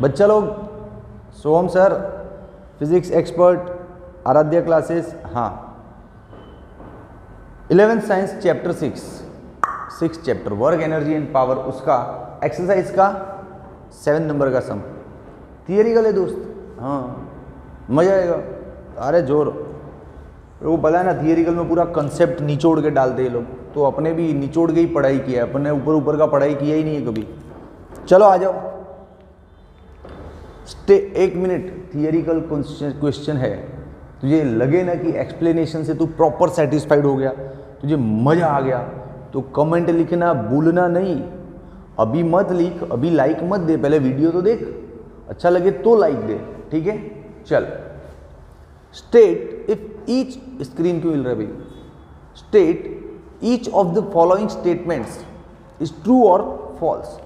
बच्चा लोग, Soham sir physics expert, Aaradhya classes, हाँ 11th science chapter 6 chapter work energy and power, उसका एक्सरसाइज का 7 नंबर का सम थियरिकल है दोस्त। हाँ मजा आएगा, अरे जोर। वो पता है ना, थियरिकल में पूरा कंसेप्ट निचोड़ के डालते हैं लोग, तो अपने भी निचोड़ के ही पढ़ाई किया है, अपने ऊपर ऊपर का पढ़ाई किया ही नहीं है कभी। चलो आ जाओ, 1 मिनट थियरिकल क्वेश्चन है, तुझे लगे ना कि एक्सप्लेनेशन से तू प्रॉपर सेटिस्फाइड हो गया, तुझे मजा आ गया, तो कमेंट लिखना भूलना नहीं। अभी मत लिख, अभी लाइक मत दे, पहले वीडियो तो देख, अच्छा लगे तो लाइक दे, ठीक है। चल, स्टेट इफ ईच, स्क्रीन क्यों हिल रहा है भाई, state each of the following statements is true और फॉल्स।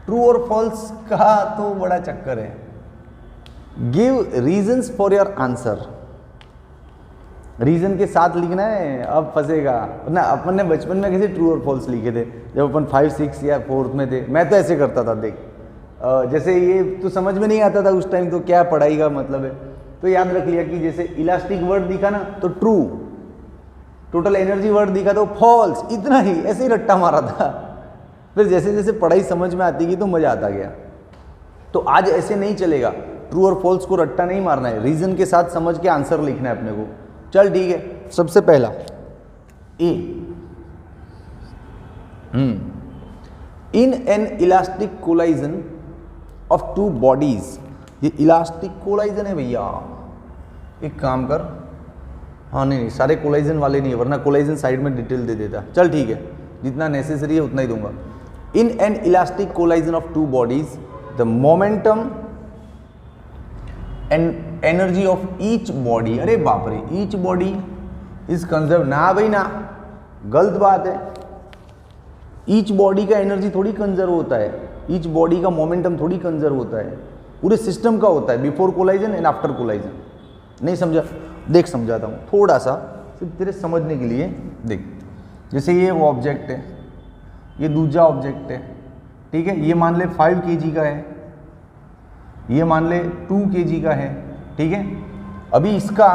ट्रू और फॉल्स का तो बड़ा चक्कर है। Give reasons for your answer, reason के साथ लिखना है, अब फंसेगा ना। अपन ने बचपन में कैसे ट्रू और फॉल्स लिखे थे, जब अपन 5, 6 या 4th में थे, मैं तो ऐसे करता था। देख जैसे ये तो समझ में नहीं आता था उस टाइम, तो क्या पढ़ाई का मतलब है, तो याद रख लिया कि जैसे इलास्टिक वर्ड दिखा ना तो ट्रू, टोटल एनर्जी वर्ड दिखा तो फॉल्स, इतना ही, ऐसे ही रट्टा मारा था। फिर जैसे जैसे पढ़ाई समझ में आती गई तो मजा आता गया। तो आज ऐसे नहीं चलेगा, ट्रू और फॉल्स को रट्टा नहीं मारना है, रीजन के साथ समझ के आंसर लिखना है अपने को। चल ठीक है, सबसे पहला a, in an elastic collision of 2 bodies. ये इलास्टिक कोलाइजन है भैया, एक काम कर, हाँ नहीं सारे कोलाइजन वाले नहीं है, वरना कोलाइजन साइड में डिटेल दे देता। चल ठीक है, जितना नेसेसरी है उतना ही दूंगा। इन an elastic collision of 2 bodies the momentum and energy of each body, अरे बाप रे, ईच बॉडी इज कंजर्व, ना भाई ना, गलत बात है। ईच बॉडी का एनर्जी थोड़ी कंजर्व होता है, ईच बॉडी का मोमेंटम थोड़ी कंजर्व होता है, पूरे सिस्टम का होता है, before collision and after collision. नहीं समझा, देख समझाता हूँ थोड़ा सा, सिर्फ तेरे समझने के लिए। देख, जैसे ये वो ऑब्जेक्ट है, ये दूसरा ऑब्जेक्ट है, ठीक है, ये मान ले 5 kg का है, ये मान ले 2 kg का है, ठीक है। अभी इसका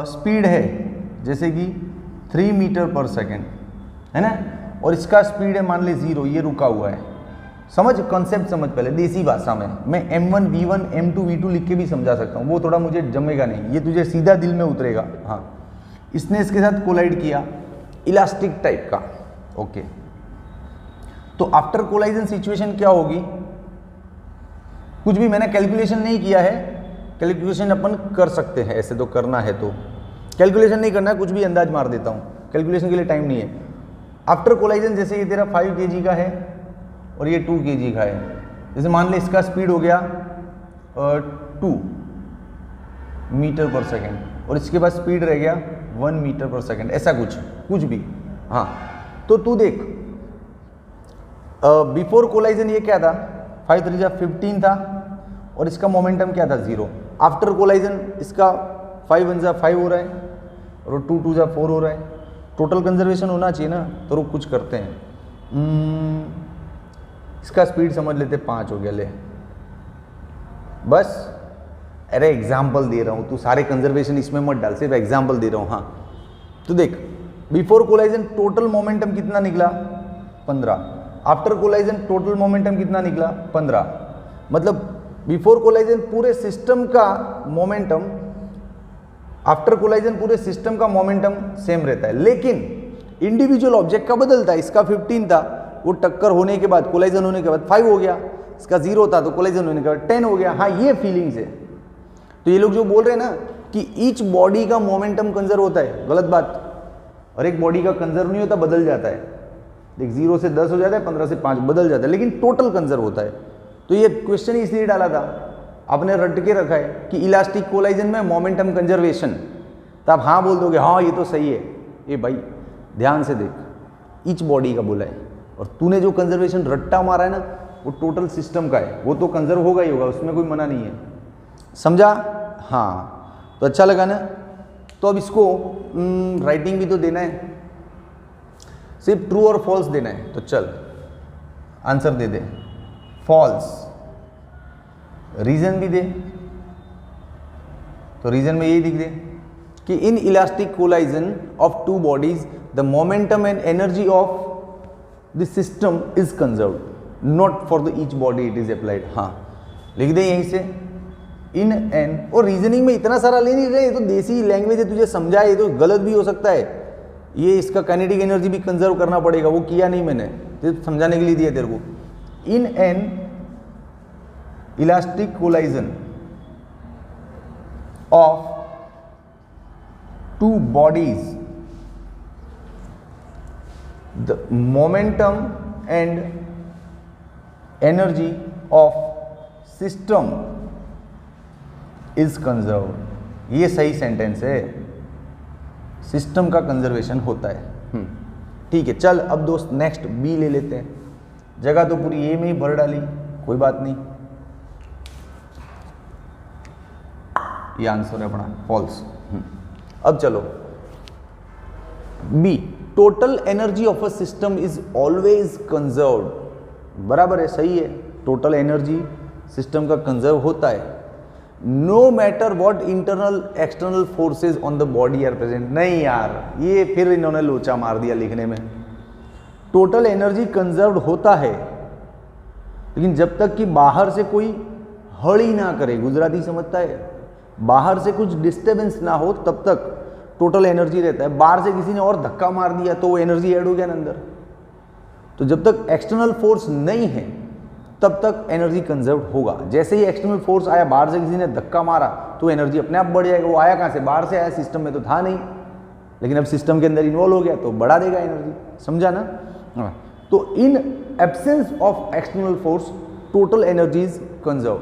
स्पीड है जैसे कि 3 मीटर पर सेकेंड, है ना, और इसका स्पीड है मान ले 0, ये रुका हुआ है। समझ, कॉन्सेप्ट समझ पहले देसी भाषा में। मैं M1 V1 M2 V2 लिख के भी समझा सकता हूँ, वो थोड़ा मुझे जमेगा नहीं, ये तुझे सीधा दिल में उतरेगा। हाँ, इसने इसके साथ कोलाइड किया, इलास्टिक टाइप का, ओके। तो आफ्टर कोलाइजन सिचुएशन क्या होगी, कुछ भी मैंने कैलकुलेशन नहीं किया है, कैलकुलेशन अपन कर सकते हैं, ऐसे तो करना है तो कैलकुलेशन नहीं करना है, कुछ भी अंदाज मार देता हूँ, कैलकुलेशन के लिए टाइम नहीं है। आफ्टर कोलाइजन जैसे ये तेरा 5 kg का है और ये 2 kg का है, जैसे मान ले इसका स्पीड हो गया 2 मीटर पर सेकेंड और इसके बाद स्पीड रह गया 1 मीटर पर सेकेंड, ऐसा कुछ भी। हाँ, तो तू देख, बिफोर कोलाइजन ये क्या था, 5 3 15 था और इसका मोमेंटम क्या था, 0। आफ्टर कोलाइजन इसका 5 1 5 हो रहा है और 2 2 4 हो रहा है। टोटल कंजर्वेशन होना चाहिए ना, तो रुक कुछ करते हैं। इसका स्पीड समझ लेते 5 हो गया, ले बस। अरे एग्जाम्पल दे रहा हूँ, तू सारे कंजर्वेशन इसमें मत डाल, सिर्फ एग्जाम्पल दे रहा हूँ। हाँ तो देख, बिफोर कोलाइजन टोटल मोमेंटम कितना निकला, 15। आफ्टर कोलाइजन टोटल मोमेंटम कितना निकला, 15। मतलब बिफोर कोलाइजन पूरे सिस्टम का मोमेंटम, आफ्टर कोलाइजन पूरे सिस्टम का मोमेंटम सेम रहता है, लेकिन इंडिविजुअल ऑब्जेक्ट का बदलता है। इसका 15 था, वो टक्कर होने के बाद, कोलाइजन होने के बाद 5 हो गया, इसका 0 था तो कोलाइजन होने के बाद 10 हो गया। हाँ, ये फीलिंग्स है। तो ये लोग जो बोल रहे हैं ना कि ईच बॉडी का मोमेंटम कंजर्व होता है, गलत बात। और एक बॉडी का कंजर्व नहीं होता, बदल जाता है। देख, 0 से 10 हो जाता है, 15 से 5 बदल जाता है, लेकिन टोटल कंजर्व होता है। तो ये क्वेश्चन इसलिए डाला था, आपने रट के रखा है कि इलास्टिक कोलाइजन में मोमेंटम कंजर्वेशन, तो आप हाँ बोल दोगे, हाँ ये तो सही है। ये भाई ध्यान से देख, ईच बॉडी का बोला है, और तूने जो कंजर्वेशन रट्टा मारा है ना, वो टोटल सिस्टम का है, वो तो कंजर्व होगा ही होगा, उसमें कोई मना नहीं है। समझा? हाँ, तो अच्छा लगा ना। तो अब इसको राइटिंग भी तो देना है, सिर्फ ट्रू और फॉल्स देना है। तो चल आंसर दे दे, फॉल्स। रीजन भी दे, तो रीजन में यही दिख दे कि in elastic collision of two bodies the momentum and energy of the system is conserved, not for the each body it is applied. हाँ लिख दे यहीं से इन एन, और रीजनिंग में इतना सारा ले नहीं रहे, ये तो देसी लैंग्वेज है, तुझे समझा, ये तो गलत भी हो सकता है, ये इसका काइनेटिक एनर्जी भी कंजर्व करना पड़ेगा, वो किया नहीं मैंने, तो समझाने के लिए दिया तेरे को। इन an elastic collision of two bodies the momentum and energy of system is conserve. ये सही सेंटेंस है, सिस्टम का कंजर्वेशन होता है। ठीक है, चल अब दोस्त नेक्स्ट बी ले लेते हैं, जगह तो पूरी ए में ही भर डाली, कोई बात नहीं, ये आंसर है अपना फॉल्स। अब चलो B, total energy of a system is always conserved. बराबर है, सही है, टोटल एनर्जी सिस्टम का कंजर्व होता है, no matter what internal external forces on the body are present. नहीं यार, ये फिर इन्होंने लोचा मार दिया लिखने में। टोटल एनर्जी कंजर्व्ड होता है, लेकिन जब तक कि बाहर से कोई हड़ ही ना करे, गुजराती समझता है, बाहर से कुछ डिस्टर्बेंस ना हो तब तक टोटल एनर्जी रहता है। बाहर से किसी ने और धक्का मार दिया तो वो एनर्जी ऐड हो गया ना अंदर। तो जब तक एक्सटर्नल फोर्स नहीं है तब तक एनर्जी कंजर्व होगा। जैसे ही एक्सटर्नल फोर्स आया, बाहर से किसी ने धक्का मारा, तो एनर्जी अपने आप बढ़ जाएगा। वो आया कहाँ से? बाहर से आया, सिस्टम में तो था नहीं, लेकिन अब सिस्टम के अंदर इन्वॉल्व हो गया तो बढ़ा देगा एनर्जी। समझा ना? तो इन absence of external force total energies conserve.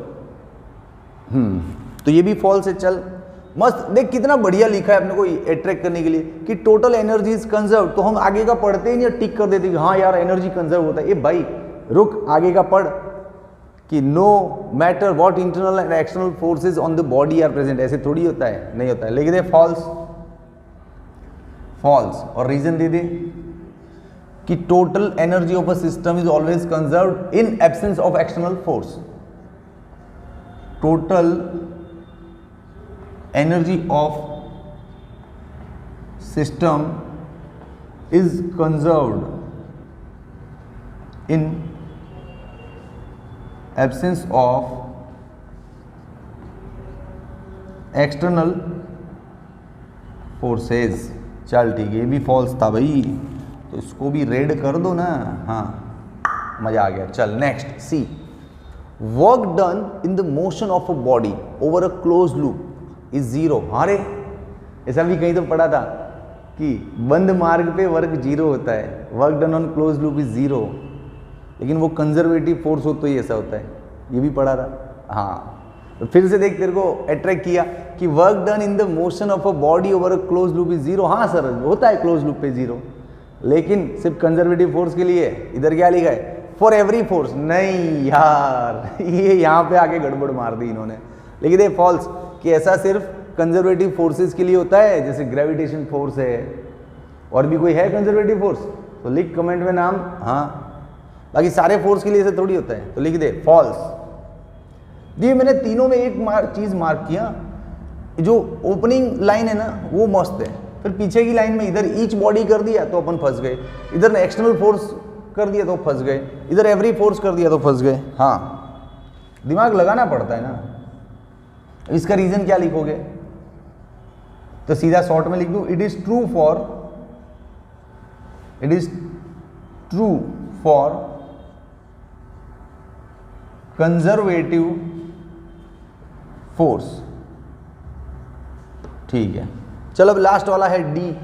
तो ये भी फॉल्स है। चल मस्त, देख कितना बढ़िया लिखा है अपने को अट्रैक्ट करने के लिए कि टोटल एनर्जी इज कंजर्व। तो हम आगे का पढ़ते ही नहीं, टिक कर देते कि हाँ यार एनर्जी कंजर्व होता है। ये भाई रुक, आगे का पढ़ कि no matter what internal and external forces on the body are present. ऐसे थोड़ी होता है, नहीं होता है। लिख दे फॉल्स, फॉल्स, और रीजन दे दे कि total energy of a system is always conserved in absence of external force. Total energy of system is conserved in absence of external forces। चल ठीक है, ये भी फॉल्स था भाई, तो इसको भी रेड कर दो ना। हाँ मजा आ गया। चल next C, work done in the motion of a body over a close loop is zero. अरे ऐसा भी कहीं तो पढ़ा था कि बंद मार्ग पे वर्क जीरो होता है, work done on close loop is zero, लेकिन वो कंजर्वेटिव फोर्स हो तो ही ऐसा होता है। ये भी पढ़ा था। हाँ तो फिर से देख, तेरे को अट्रैक्ट किया कि work done in the motion of a body over a close loop is zero. हाँ सर होता है क्लोज लूप पे जीरो, लेकिन सिर्फ कंजर्वेटिव फोर्स के लिए। इधर क्या लिखा है? For every force. नहीं यार, ये यहाँ पे आके गड़बड़ मार दी इन्होंने। लिख दे फॉल्स कि ऐसा सिर्फ कंजर्वेटिव फोर्सेस के लिए होता है, जैसे ग्रेविटेशन फोर्स है। और भी कोई है कंजर्वेटिव फोर्स तो लिख कमेंट में नाम। हाँ बाकी सारे फोर्स के लिए ऐसे थोड़ी होता है, तो लिख दे फॉल्स। ये मैंने तीनों में एक चीज मार्क किया, जो ओपनिंग लाइन है ना वो मस्त है, फिर पीछे की लाइन में इधर ईच बॉडी कर दिया तो अपन फंस गए, इधर एक्सटर्नल फोर्स कर दिया तो फंस गए, इधर एवरी फोर्स कर दिया तो फंस गए। हाँ दिमाग लगाना पड़ता है ना। इसका रीजन क्या लिखोगे? तो सीधा शॉर्ट में लिख दूं, it is true for conservative force. ठीक है, चलो अब लास्ट वाला है डी।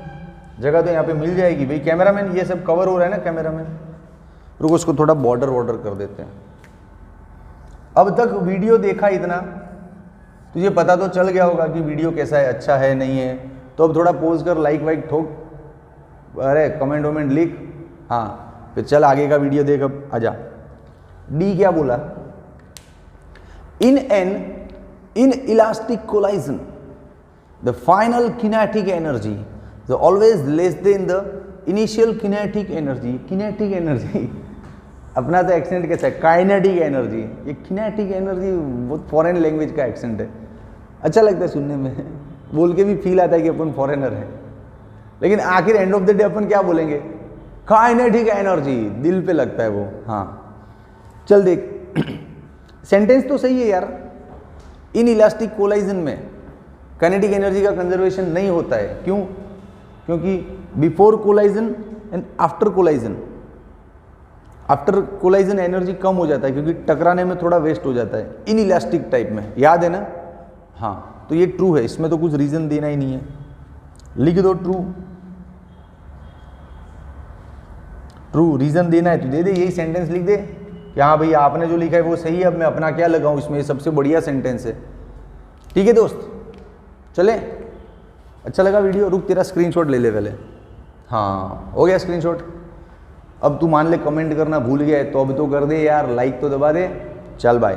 जगह तो यहां पे मिल जाएगी भाई। कैमरामैन ये सब कवर हो रहा है ना, कैमरामैन रुको इसको थोड़ा बॉर्डर कर देते हैं। अब तक वीडियो देखा इतना, तुझे पता तो चल गया होगा कि वीडियो कैसा है, अच्छा है नहीं है। तो अब थोड़ा पोज कर, लाइक वाइक ठोक, अरे कमेंट वमेंट लिख। हाँ फिर चल आगे का वीडियो देख। अब आजा, डी क्या बोला? In elastic collision the final kinetic energy the always less than the initial kinetic energy. Kinetic energy अपना तो एक्सेंट कैसा है, काइनेटिक एनर्जी, ये किनेटिक एनर्जी बहुत फॉरेन लैंग्वेज का एक्सेंट है, अच्छा लगता है सुनने में, बोल के भी फील आता है कि अपन फॉरेनर है, लेकिन आखिर एंड ऑफ द डे अपन क्या बोलेंगे, काइनेटिक एनर्जी, दिल पे लगता है वो। हाँ चल देख सेंटेंस तो सही है यार, इन इलास्टिक कोलाइजन में काइनेटिक एनर्जी का कंजर्वेशन नहीं होता है, क्यों? क्योंकि before collision and after collision, after collision energy कम हो जाता है क्योंकि टकराने में थोड़ा वेस्ट हो जाता है इन इलास्टिक टाइप में, याद है ना? हाँ तो ये ट्रू है, इसमें तो कुछ रीजन देना ही नहीं है, लिख दो ट्रू, ट्रू रीजन देना है तो दे दे, यही सेंटेंस लिख दे कि हाँ भाई आपने जो लिखा है वो सही है, अब मैं अपना क्या लगाऊं इसमें, सबसे बढ़िया सेंटेंस है। ठीक है दोस्त, चले? अच्छा लगा वीडियो? रुक तेरा स्क्रीनशॉट ले ले पहले। हाँ हो गया स्क्रीनशॉट। अब तू मान ले कमेंट करना भूल गया है तो अब तो कर दे यार, लाइक तो दबा दे। चल बाय।